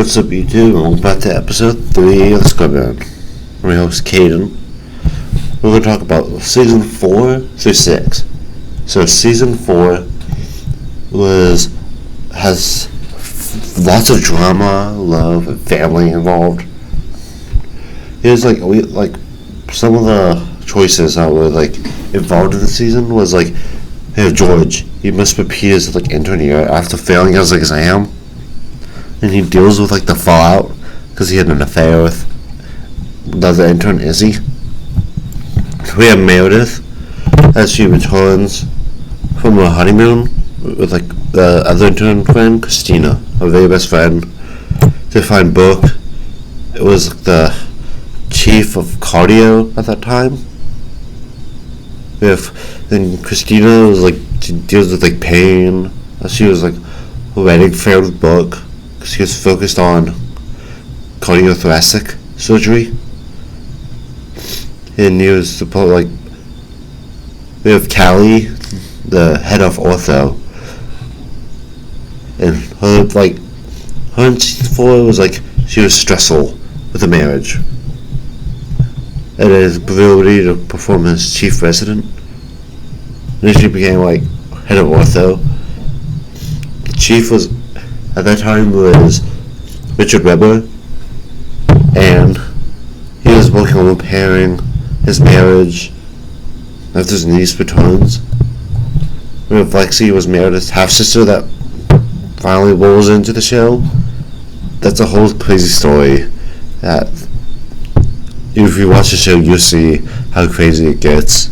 What's up, YouTube? Welcome back to episode 3 of Scrubman. I'm your host, Caden. We're going to talk about season 4 through 6. So, season 4 has lots of drama, love, and family involved. Here's some of the choices that were involved in the season was George. He must repeat his intern year after failing his exam. And he deals with the fallout because he had an affair with the other intern, Izzy. We have Meredith as she returns from her honeymoon with the other intern friend, Christina, her very best friend, to find Brooke. It was the chief of cardio at that time. Then Christina was she deals with pain. She was writing failed book. She was focused on cardiothoracic surgery, and he was supposed we have Callie, the head of ortho, and her in season 4 was she was stressful with the marriage and his ability to perform as chief resident. Then she became head of ortho. The chief was at that time was Richard Weber, and he was working on repairing his marriage after his niece returns. Lexi was Meredith's half-sister that finally rolls into the show. That's a whole crazy story that if you watch the show, you'll see how crazy it gets.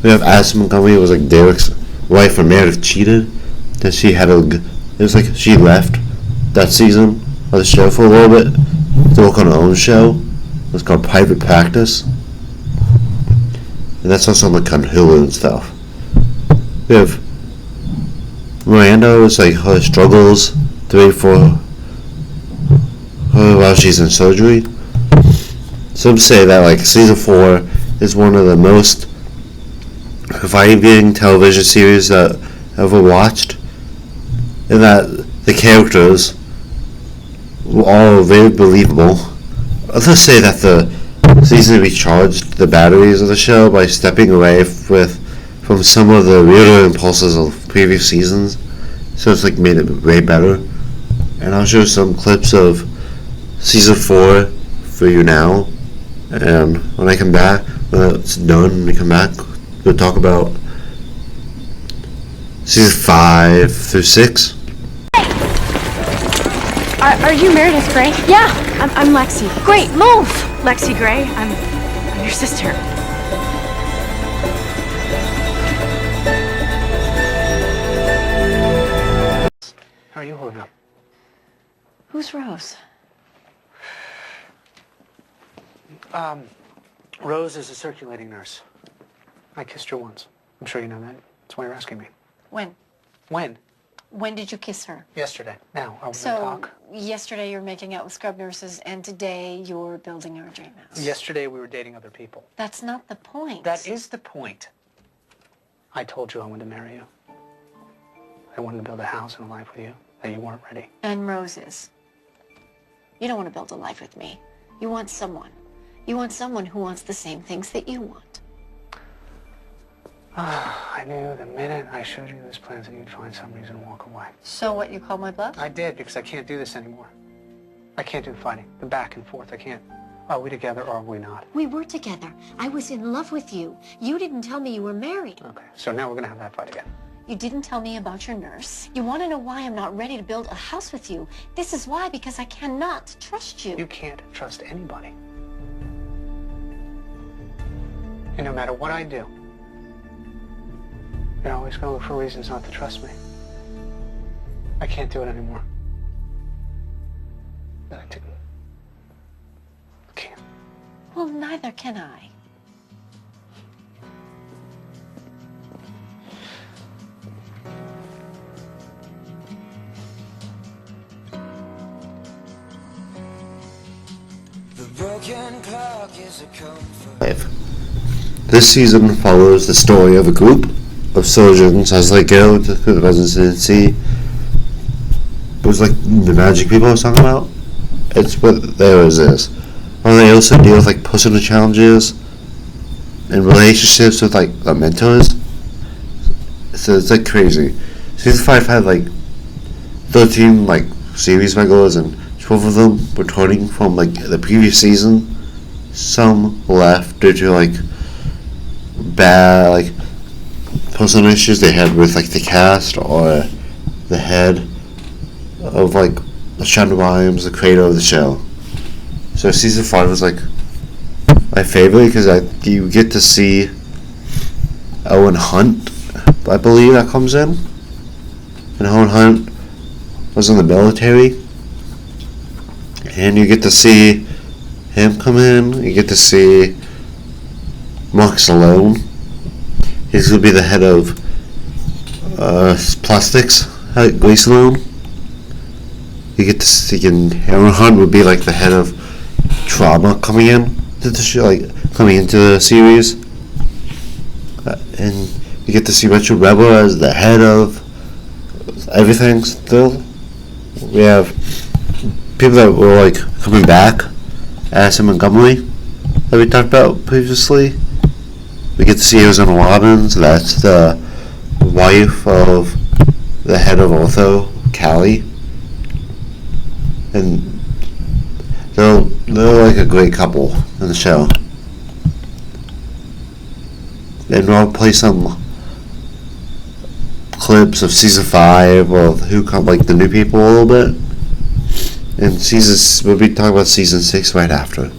We have Addison Montgomery, was Derek's wife when Meredith cheated. Then she had she left that season of the show for a little bit to work on her own show. It was called Private Practice. And that's also on Hulu and stuff. We have Miranda, was her struggles for her while she's in surgery. Some say that season 4 is one of the most reviving television series that I've ever watched. And that the characters were all very believable. Others say that the season recharged the batteries of the show by stepping away from some of the weirder impulses of previous seasons. So it's made it way better. And I'll show some clips of season 4 for you now. And when I come back, when it's done, when we come back, we'll talk about season 5 through 6. Are you Meredith Grey? Yeah, I'm Lexi. Great, move! Lexi Grey, I'm your sister. How are you holding up? Who's Rose? Rose is a circulating nurse. I kissed her once. I'm sure you know that. That's why you're asking me. When? When? When did you kiss her? Yesterday. Now, are we So, gonna talk? yesterday you're making out with scrub nurses, and today you're building our dream house. Yesterday we were dating other people. That's not the point. That is the point. I told you I wanted to marry you. I wanted to build a house and a life with you, and you weren't ready. And Rose is. You don't want to build a life with me. You want someone. You want someone who wants the same things that you want. I knew the minute I showed you those plans that you'd find some reason to walk away. So what, you called my bluff? I did, because I can't do this anymore. I can't do the fighting, the back and forth. I can't. Are we together or are we not? We were together. I was in love with you. You didn't tell me you were married. Okay, so now we're going to have that fight again. You didn't tell me about your nurse. You want to know why I'm not ready to build a house with you. This is why, because I cannot trust you. You can't trust anybody. And no matter what I do, you're always going to look for reasons not to trust me. I can't do it anymore. But I do. Can't. Well, neither can I. The broken clock is a comfort. This season follows the story of a group of surgeons as they go to the residency was like the magic people I was talking about. It's what theirs is. Well, they also deal with like personal challenges and relationships with like the mentors. So it's like crazy. Season 5 had like 13 like series regulars, and 12 of them were returning from like the previous season. Some left due to like bad like personal issues they had with like the cast or the head of like Shonda Rhimes, the creator of the show. So season 5 was like my favorite because you get to see Owen Hunt, I believe, that comes in. And Owen Hunt was in the military, and you get to see him come in. You get to see Mark Salone. He's gonna be the head of plastics at Gleason. You get to see, and Owen Hunt would be like the head of trauma coming in to the show, like coming into the series, and you get to see Richard Rebel as the head of everything. Still, we have people that were like coming back, Addison Montgomery, that we talked about previously. We get to see Rosanna Robbins. That's the wife of the head of Ortho, Callie. And they're like a great couple in the show. And I'll play some clips of season 5 of who come, like the new people a little bit. And we'll be talking about season 6 right after.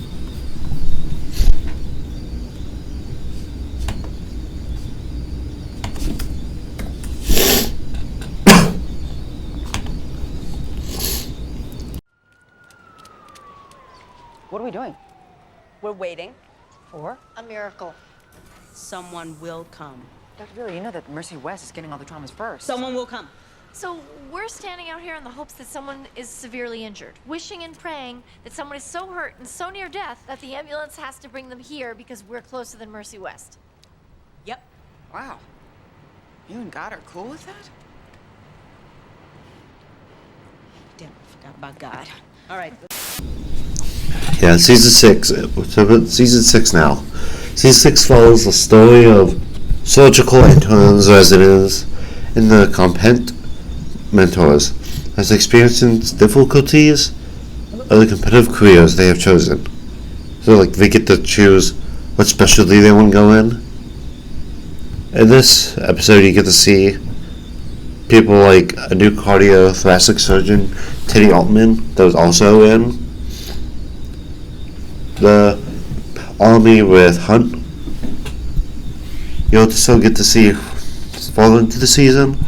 What are we doing? We're waiting for A miracle. someone will come. Dr. Billy, you know that Mercy West is getting all the traumas first. Someone will come. So we're standing out here in the hopes that someone is severely injured, wishing and praying that someone is so hurt and so near death that the ambulance has to bring them here because we're closer than Mercy West. Yep. Wow. You and God are cool with that? Damn, I forgot about God. All right. Yeah, season 6. So season 6 now. Season 6 follows the story of surgical interns, residents, and the competent mentors as they experience difficulties of the competitive careers they have chosen. So like they get to choose what specialty they want to go in. In this episode you get to see people like a new cardiothoracic surgeon, Teddy Altman, that was also in the Army with Hunt. You also get to see, fall into the season,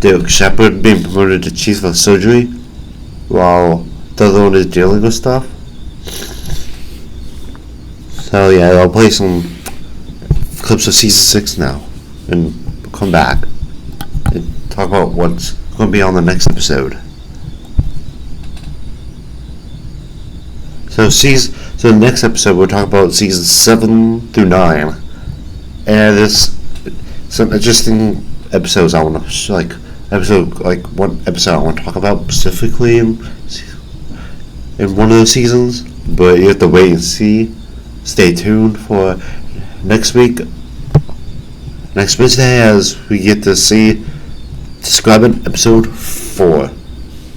Derek Shepard being promoted to chief of surgery while the other one is dealing with stuff. So yeah, I'll play some clips of season 6 now and come back and talk about what's going to be on the next episode. So the next episode we'll talk about seasons 7 through 9, and there's some interesting episodes I want to one episode I want to talk about specifically in one of those seasons, but you have to wait and see. Stay tuned for next week, next Wednesday, as we get to see Scrubbin' episode 4.